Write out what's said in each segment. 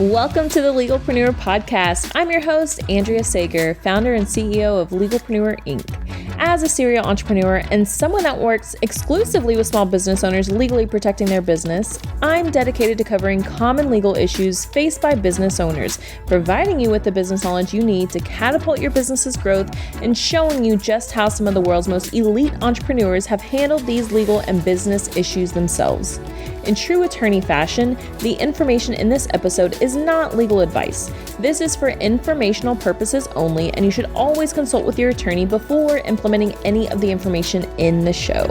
Welcome to the Legalpreneur Podcast. I'm your host, Andrea Sager, founder and CEO of Legalpreneur Inc. As a serial entrepreneur and someone that works exclusively with small business owners legally protecting their business, I'm dedicated to covering common legal issues faced by business owners, providing you with the business knowledge you need to catapult your business's growth and showing you just how some of the world's most elite entrepreneurs have handled these legal and business issues themselves. In true attorney fashion, the information in this episode is not legal advice. This is for informational purposes only, and you should always consult with your attorney before implementing any of the information in the show.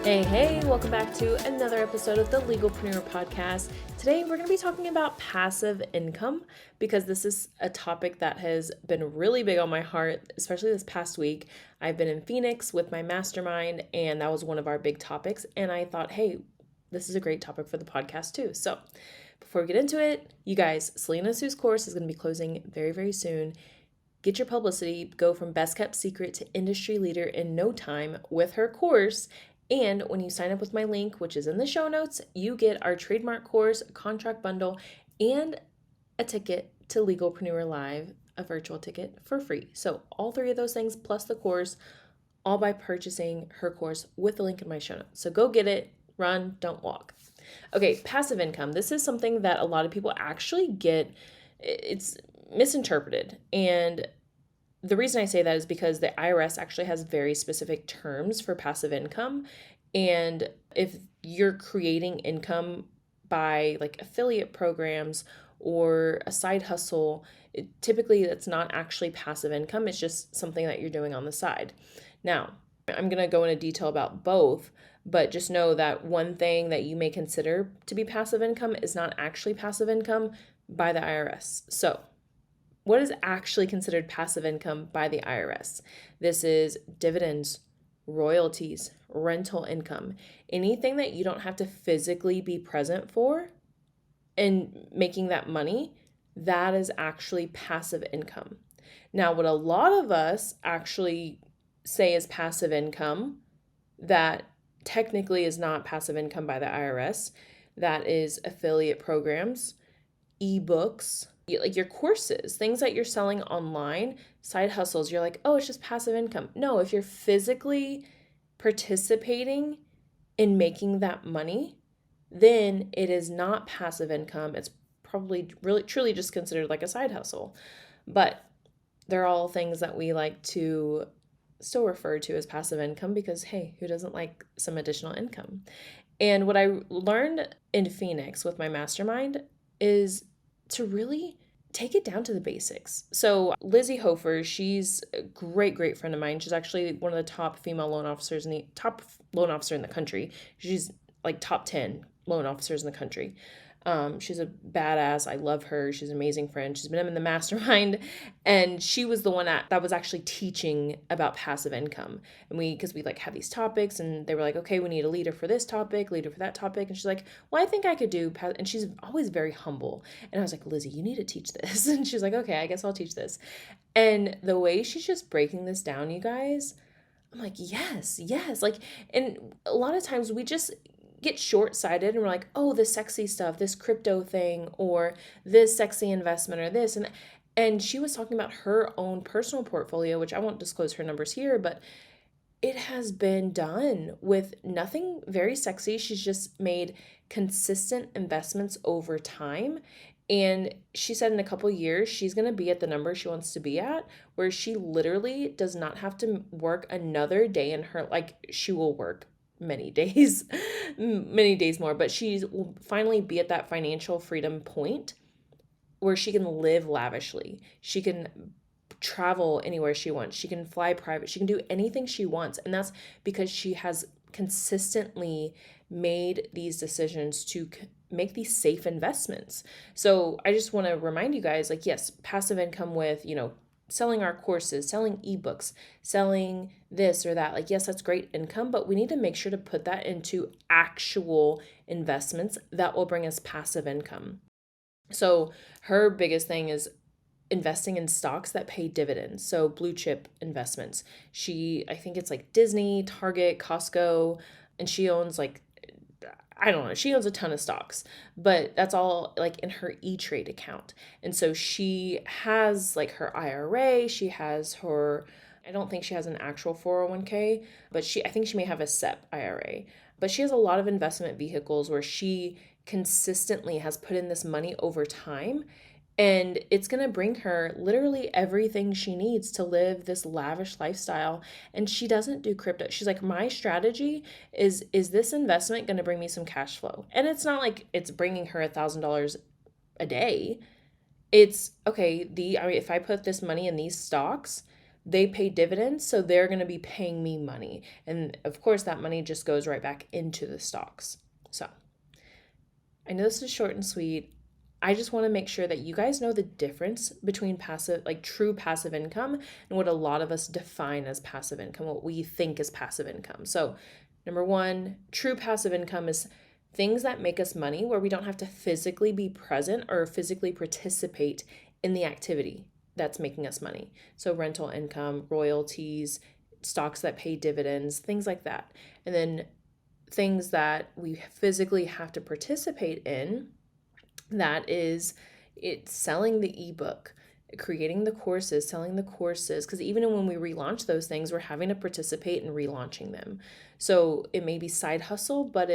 Hey, welcome back to another episode of the Legalpreneur Podcast. Today, we're going to be talking about passive income because this is a topic that has been really big on my heart, especially this past week. I've been in Phoenix with my mastermind, and that was one of our big topics. And I thought, hey, this is a great topic for the podcast too. So before we get into it, you guys, Selena Sue's course is going to be closing very, very soon. Get your publicity, go from best kept secret to industry leader in no time with her course. And when you sign up with my link, which is in the show notes, you get our trademark course, contract bundle, and a ticket to Legalpreneur Live, a virtual ticket for free. So all three of those things plus the course, all by purchasing her course with the link in my show notes. So go get it, run, don't walk. Okay, passive income. This is something that a lot of people actually get. It's misinterpreted. And the reason I say that is because the IRS actually has very specific terms for passive income. And if you're creating income by like affiliate programs or a side hustle, typically that's not actually passive income. It's just something that you're doing on the side. Now, I'm going to go into detail about both, but just know that one thing that you may consider to be passive income is not actually passive income by the IRS. So what is actually considered passive income by the IRS? This is dividends, royalties, rental income, anything that you don't have to physically be present for and making that money, that is actually passive income. Now, what a lot of us actually say is passive income that technically is not passive income by the IRS, that is affiliate programs, ebooks, like your courses, things that you're selling online, side hustles. You're like, oh, it's just passive income. No, if you're physically participating in making that money, then it is not passive income. It's probably really truly just considered like a side hustle. But they're all things that we like to still refer to as passive income because, hey, who doesn't like some additional income? And what I learned in Phoenix with my mastermind is to really take it down to the basics. So Lizzie Hofer, she's a great friend of mine. She's actually one of the top female loan officers top loan officer in the country. She's like top 10 loan officers in the country. She's a badass. I love her. She's an amazing friend. She's been in the mastermind, and she was the one that was actually teaching about passive income. And because we like had these topics, and they were like, okay, we need a leader for this topic, leader for that topic. And she's like, well, I think I could do, and she's always very humble. And I was like, Lizzie, you need to teach this. And she's like, okay, I guess I'll teach this. And the way she's just breaking this down, you guys, I'm like, yes. Like, and a lot of times we just get short-sighted and we're like, oh, this sexy stuff, this crypto thing, or this sexy investment, or this. And she was talking about her own personal portfolio, which I won't disclose her numbers here, but it has been done with nothing very sexy. She's just made consistent investments over time. And she said in a couple of years, she's going to be at the number she wants to be at, where she literally does not have to work another day in her, like she will work many days more, but she will finally be at that financial freedom point where she can live lavishly. She can travel anywhere she wants. She can fly private. She can do anything she wants. And that's because she has consistently made these decisions to make these safe investments. So I just want to remind you guys, like, yes, passive income with, selling our courses, selling ebooks, selling this or that. Like, yes, that's great income, but we need to make sure to put that into actual investments that will bring us passive income. So her biggest thing is investing in stocks that pay dividends. So blue chip investments. I think it's like Disney, Target, Costco, and she owns like, I don't know, she owns a ton of stocks, but that's all like in her E-Trade account. And so she has like her IRA, she has her, I don't think she has an actual 401k, but I think she may have a SEP IRA. But she has a lot of investment vehicles where she consistently has put in this money over time, and it's going to bring her literally everything she needs to live this lavish lifestyle. And she doesn't do crypto. She's like, my strategy is this investment going to bring me some cash flow? And it's not like it's bringing her $1,000 a day. It's okay. If I put this money in these stocks, they pay dividends, so they're going to be paying me money. And of course, that money just goes right back into the stocks. So I know this is short and sweet. I just want to make sure that you guys know the difference between passive, like true passive income, and what a lot of us define as passive income, what we think is passive income. So, number one, true passive income is things that make us money where we don't have to physically be present or physically participate in the activity that's making us money. So, rental income, royalties, stocks that pay dividends, things like that. And then things that we physically have to participate in, that is it's selling the ebook, creating the courses, selling the courses, because even when we relaunch those things, we're having to participate in relaunching them. So it may be side hustle, but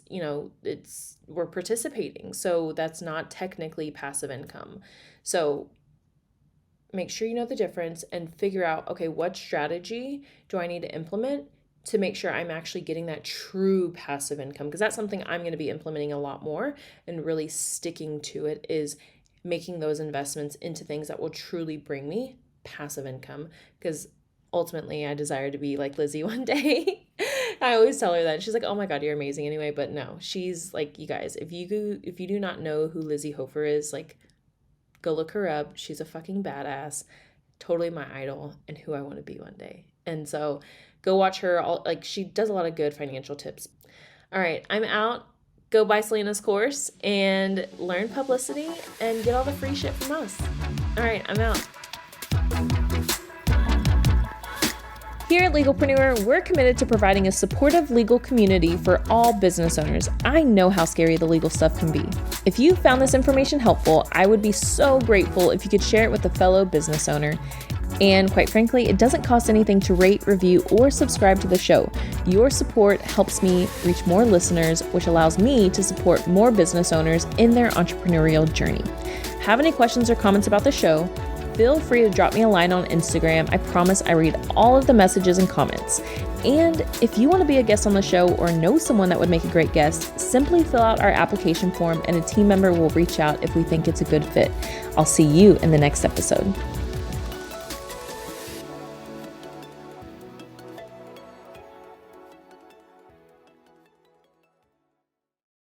we're participating. So that's not technically passive income. So make sure you know the difference and figure out, okay, what strategy do I need to implement to make sure I'm actually getting that true passive income? Because that's something I'm going to be implementing a lot more, and really sticking to it is making those investments into things that will truly bring me passive income. Because ultimately I desire to be like Lizzie one day. I always tell her that, and she's like, oh my God, you're amazing anyway. But no, she's like, you guys, if you do not know who Lizzie Hofer is, like, go look her up. She's a fucking badass, totally my idol, and who I want to be one day. And so go watch her. She does a lot of good financial tips. All right, I'm out. Go buy Selena's course and learn publicity and get all the free shit from us. All right, I'm out. Here at Legalpreneur, we're committed to providing a supportive legal community for all business owners. I know how scary the legal stuff can be. If you found this information helpful, I would be so grateful if you could share it with a fellow business owner. And quite frankly, it doesn't cost anything to rate, review, or subscribe to the show. Your support helps me reach more listeners, which allows me to support more business owners in their entrepreneurial journey. Have any questions or comments about the show? Feel free to drop me a line on Instagram. I promise I read all of the messages and comments. And if you want to be a guest on the show or know someone that would make a great guest, simply fill out our application form and a team member will reach out if we think it's a good fit. I'll see you in the next episode.